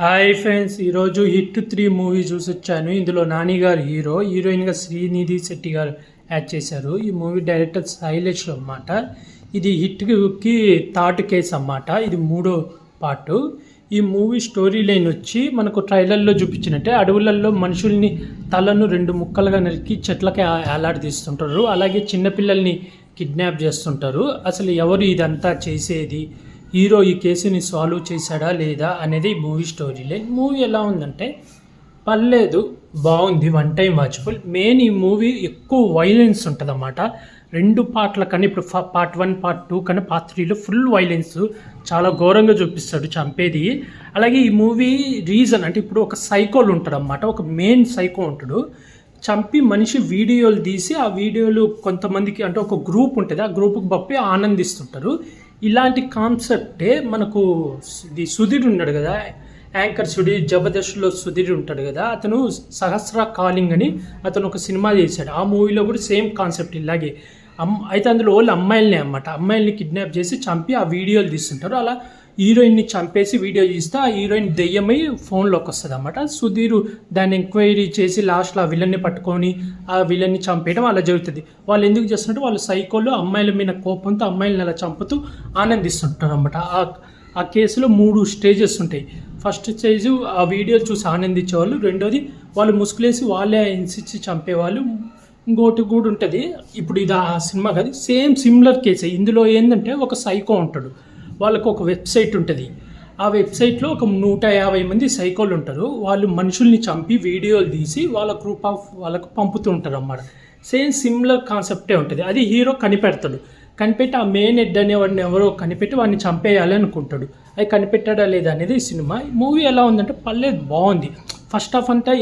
Hi friends, ఈరోజు hit 3 movie చూసొచ్చాను. ఇందులో నాని గారు హీరో, హీరోయిన్గా శ్రీనిధి శెట్టి గారు యాడ్ చేశారు. ఈ మూవీ డైరెక్టర్ శైలేష్ అన్నమాట. ఇది హిట్కి థర్డ్ కేస్ అన్నమాట. ఇది 3వ పార్ట్. ఈ మూవీ స్టోరీ లైన్ వచ్చి మనకు ట్రైలర్లో చూపించినట్టే అడవులలో మనుషుల్ని తలను 2 ముక్కలుగా నరికి చెట్లకి వేలాడదీస్తుంటారు. అలాగే చిన్నపిల్లల్ని కిడ్నాప్ చేస్తుంటారు. అసలు ఎవరు ఇదంతా చేసేది, హీరో ఈ కేసుని సాల్వ్ చేశాడా లేదా అనేది ఈ మూవీ స్టోరీ లైన్. మూవీ ఎలా ఉందంటే పర్లేదు, బాగుంది, 1 టైం వాచబుల్. మెయిన్ ఈ మూవీ ఎక్కువ వైలెన్స్ ఉంటుంది అన్నమాట. 2 పార్ట్ల కన్నా ఇప్పుడు పార్ట్ 1 పార్ట్ 2 కన్నా పార్ట్ 3లో ఫుల్ వైలెన్స్ చాలా ఘోరంగా చూపిస్తాడు చంపేది. అలాగే ఈ మూవీ రీజన్ అంటే ఇప్పుడు ఒక సైకోలు ఉంటాడు అన్నమాట. ఒక మెయిన్ సైకో ఉంటాడు. చంపి మనిషి వీడియోలు తీసి ఆ వీడియోలు కొంతమందికి అంటే ఒక గ్రూప్ ఉంటుంది, ఆ గ్రూప్కి పంపి ఆనందిస్తుంటారు. ఇలాంటి కాన్సెప్టే మనకు ఇది సుధీర్ ఉన్నాడు కదా, యాంకర్ సుధీర్, జబర్దస్త్లో సుధీర్ ఉంటాడు కదా, అతను సహస్ర కాలింగ్ అని అతను ఒక సినిమా చేశాడు. ఆ మూవీలో కూడా సేమ్ కాన్సెప్ట్ ఇలాగే. అయితే అందులో వాళ్ళు అమ్మాయిలనే అన్నమాట, అమ్మాయిల్ని కిడ్నాప్ చేసి చంపి ఆ వీడియోలు తీస్తుంటారు. అలా హీరోయిన్ని చంపేసి వీడియో తీస్తే ఆ హీరోయిన్ దెయ్యమై ఫోన్లోకి వస్తుంది అన్నమాట. సుధీర్ దాన్ని ఎంక్వైరీ చేసి లాస్ట్లో ఆ విలన్ని పట్టుకొని ఆ విలన్ని చంపేయడం అలా జరుగుతుంది. వాళ్ళు ఎందుకు చేస్తున్నట్టు వాళ్ళు సైకోలు అమ్మాయిల మీద కోపంతో అమ్మాయిలను అలా చంపుతూ ఆనందిస్తుంటారు అన్నమాట. ఆ కేసులో 3 స్టేజెస్ ఉంటాయి. ఫస్ట్ స్టేజ్ ఆ వీడియో చూసి ఆనందించేవాళ్ళు, రెండోది వాళ్ళు ముసుగులేసి వాళ్ళే హింసించి చంపేవాళ్ళు, ఇంకోటి కూడా ఉంటుంది. ఇప్పుడు ఇది ఆ సినిమా కాదు, సేమ్ సిమిలర్ కేసే. ఇందులో ఏంటంటే ఒక సైకో ఉంటాడు, వాళ్ళకు ఒక వెబ్సైట్ ఉంటుంది. ఆ వెబ్సైట్లో ఒక 150 మంది సైకోలు ఉంటారు. వాళ్ళు మనుషుల్ని చంపి వీడియోలు తీసి వాళ్ళ గ్రూప్ ఆఫ్ వాళ్ళకు పంపుతూ ఉంటారు అన్నమాట. సేమ్ సిమిలర్ కాన్సెప్టే ఉంటుంది. అది హీరో కనిపెడతాడు. కనిపెట్టి ఆ మెయిన్ హెడ్ అనేవాడిని ఎవరో కనిపెట్టి వాడిని చంపేయాలి అనుకుంటాడు. అది కనిపెట్టాడా లేదా అనేది ఈ సినిమా. మూవీ ఎలా ఉందంటే పర్లేదు, బాగుంది. ఫస్ట్ హాఫ్ అంతా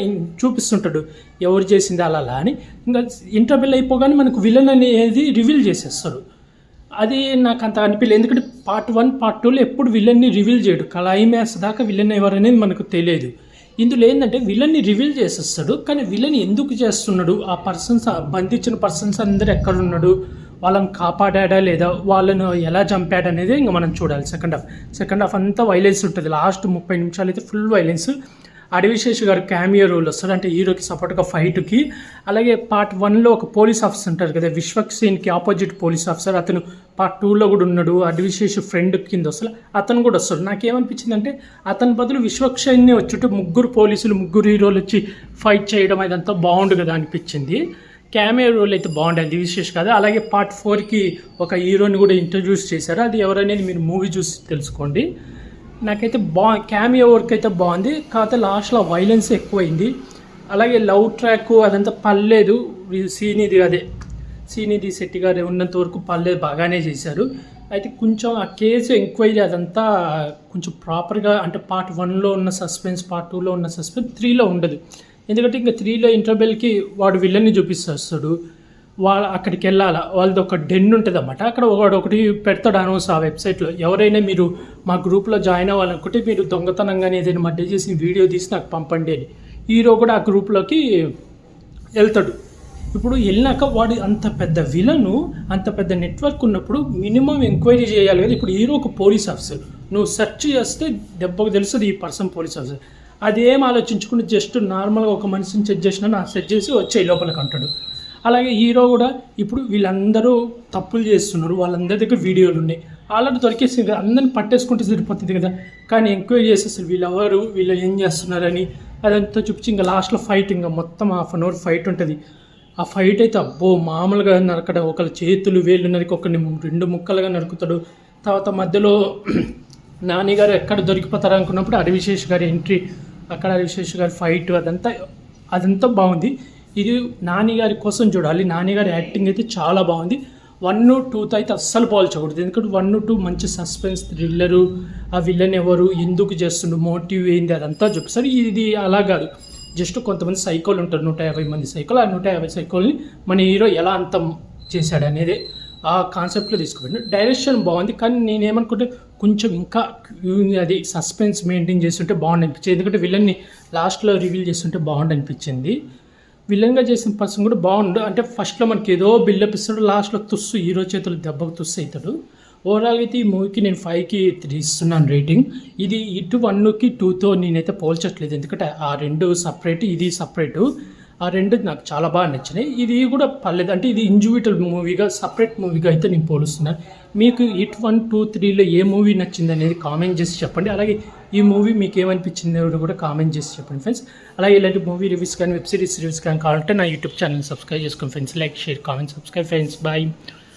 చూపిస్తుంటాడు ఎవరు చేసింది అలా అని. ఇంకా ఇంటర్వెల్ అయిపోగానే మనకు విలన్ అనేది రివీల్ చేసేస్తాడు. అది నాకు అంత అనిపించలేదు, ఎందుకంటే పార్ట్ 1 పార్ట్ 2లో ఎప్పుడు విలన్ని రివీల్ చేయడు. క్లైమాక్స్ దాకా విలన్ ఎవరనేది మనకు తెలియదు. ఇందులో ఏంటంటే విలన్ని రివీల్ చేసేస్తాడు, కానీ విలన్ ఎందుకు చేస్తున్నాడు, ఆ పర్సన్స్ బంధించిన పర్సన్స్ అందరూ ఎక్కడున్నాడు, వాళ్ళని కాపాడా లేదా, వాళ్ళను ఎలా చంపాడు అనేది ఇంకా మనం చూడాలి. సెకండ్ హాఫ్ అంతా వైలెన్స్ ఉంటుంది. లాస్ట్ 30 నిమిషాలు అయితే ఫుల్ వైలెన్స్. అడవిశేష్ గారు క్యామియో రోల్ వస్తాడు, అంటే హీరోకి సపోర్ట్గా ఫైట్కి. అలాగే పార్ట్ 1లో ఒక పోలీస్ ఆఫీసర్ ఉంటారు కదా, విశ్వక్సేన్కి ఆపోజిట్ పోలీస్ ఆఫీసర్, అతను పార్ట్ 2లో కూడా ఉన్నాడు. అడవిశేష్ ఫ్రెండ్ కింద వస్తాడు, అతను కూడా వస్తాడు. నాకేమనిపించింది అంటే అతని బదులు విశ్వక్సేన్నే వచ్చుంటే 3 పోలీసులు 3 హీరోలు వచ్చి ఫైట్ చేయడం అదంతా బాగుండు కదా అనిపించింది. క్యామియో రోల్ అయితే బాగుండేది, విశేష్ కదా. అలాగే పార్ట్ 4కి ఒక హీరోని కూడా ఇంట్రడ్యూస్ చేశారు, అది ఎవరనేది మీరు మూవీ చూసి తెలుసుకోండి. నాకైతే క్యామియో వర్క్ అయితే బాగుంది, కాకపోతే లాస్ట్లో వైలెన్స్ ఎక్కువైంది. అలాగే లవ్ ట్రాక్ అదంతా పర్లేదు. శ్రీనిధి శెట్టి గారు ఉన్నంత వరకు పర్లేదు, బాగానే చేశారు. అయితే కొంచెం ఆ కేసు ఎంక్వైరీ అదంతా కొంచెం ప్రాపర్గా, అంటే పార్ట్ 1లో ఉన్న సస్పెన్స్, పార్ట్ 2లో ఉన్న సస్పెన్స్ 3లో ఉండదు. ఎందుకంటే ఇంకా 3లో ఇంటర్వెల్కి వాడు విలన్ని చూపిస్తాడు, వాళ్ళు అక్కడికి వెళ్ళాలా, వాళ్ళది ఒక డెన్ ఉంటుంది అన్నమాట. అక్కడ ఒకటి పెడతాడు అనౌన్స్ ఆ వెబ్సైట్లో, ఎవరైనా మీరు మా గ్రూప్లో జాయిన్ అవ్వాలనుకుంటే మీరు దొంగతనంగానే ఏదైనా మర్డర్ చేసి వీడియో తీసి నాకు పంపండి అని. హీరో కూడా ఆ గ్రూప్లోకి వెళ్తాడు. ఇప్పుడు వెళ్ళినాక వాడు అంత పెద్ద విలను, అంత పెద్ద నెట్వర్క్ ఉన్నప్పుడు మినిమం ఎంక్వైరీ చేయాలి కదా. ఇప్పుడు హీరో ఒక పోలీస్ ఆఫీసర్, నువ్వు సెర్చ్ చేస్తే దెబ్బకు తెలుస్తుంది ఈ పర్సన్ పోలీస్ ఆఫీసర్. అదేం ఆలోచించుకుని జస్ట్ నార్మల్గా ఒక మనిషిని సెట్ చేసినా నా సెట్ చేసి వచ్చే లోపలికి అంటాడు. అలాగే హీరో కూడా ఇప్పుడు వీళ్ళందరూ తప్పులు చేస్తున్నారు, వాళ్ళందరి దగ్గర వీడియోలు ఉన్నాయి, ఆల్రెడీ దొరికేసింది కదా, అందరిని పట్టేసుకుంటే సరిపోతుంది కదా. కానీ ఎంక్వైరీ చేసేస్తారు వీళ్ళెవరు, వీళ్ళు ఏం చేస్తున్నారని అదంతా చూపించి ఇంకా లాస్ట్లో ఫైట్, ఇంకా మొత్తం 1/2 అవర్ ఫైట్ ఉంటుంది. ఆ ఫైట్ అయితే అబ్బో మామూలుగా నరకడం, ఒకళ్ళ చేతులు వేళ్ళు నరికి ఒకరిని 2 ముక్కలుగా నరుకుతాడు. తర్వాత మధ్యలో నాని గారు ఎక్కడ దొరికిపోతారు అనుకున్నప్పుడు అడవిశేష్ గారి ఎంట్రీ, అక్కడ అడవిశేష్ గారి ఫైట్ అదంతా బాగుంది. ఇది నాని గారి కోసం చూడాలి. నాని గారి యాక్టింగ్ అయితే చాలా బాగుంది. 1, 2తో అయితే అస్సలు పోల్చకూడదు, ఎందుకంటే 1, 2 మంచి సస్పెన్స్ థ్రిల్లరు, ఆ విలన్ ఎవరు, ఎందుకు చేస్తుండు, మోటివ్ ఏంది అదంతా చూపిస్తారు. ఇది అలా కాదు, జస్ట్ కొంతమంది సైకోలు ఉంటారు, 150 మంది సైకోలు, ఆ 150 సైకోల్ని మన హీరో ఎలా అంతం చేశాడు అనేది ఆ కాన్సెప్ట్లో తీసుకుపోయింది. డైరెక్షన్ బాగుంది, కానీ నేనేమనుకుంటే కొంచెం ఇంకా అది సస్పెన్స్ మెయింటైన్ చేస్తుంటే బాగుండు అనిపించింది. ఎందుకంటే విలన్ని లాస్ట్లో రివీల్ చేస్తుంటే బాగుండు అనిపించింది. విలన్గా చేసిన పర్సన్ కూడా బాగుండు, అంటే ఫస్ట్లో మనకి ఏదో బిల్డప్ ఇస్తాడు, లాస్ట్లో హీరో చేతులు దెబ్బకు అవుతాడు. ఓవరాల్ అయితే ఈ మూవీకి నేను 5కి 3 ఇస్తున్నాను రేటింగ్. ఇది హిట్ 1కి 2తో నేనైతే పోల్చట్లేదు, ఎందుకంటే ఆ రెండు సపరేట్, ఇది సపరేటు. ఆ రెండు నాకు చాలా బాగా నచ్చినాయి. ఇది కూడా పర్లేదు, అంటే ఇది ఇండివిజువల్ మూవీగా సపరేట్ మూవీగా అయితే నేను పోలుస్తున్నాను. మీకు హిట్ 1, 2, 3లో ఏ మూవీ నచ్చింది అనేది కామెంట్ చేసి చెప్పండి. అలాగే ఈ మూవీ మీకు ఏమనిపించింది కూడా కామెంట్ చేసి చెప్పండి ఫ్రెండ్స్. అలాగే ఇలాంటి మూవీ రివ్యూస్ కానీ వెబ్ సిరీస్ రివ్యూస్ కానీ కావాలంటే నా యూట్యూబ్ ఛానల్ సబ్స్క్రైబ్ చేసుకోండి friends. Like, share, comment, subscribe friends. Bye.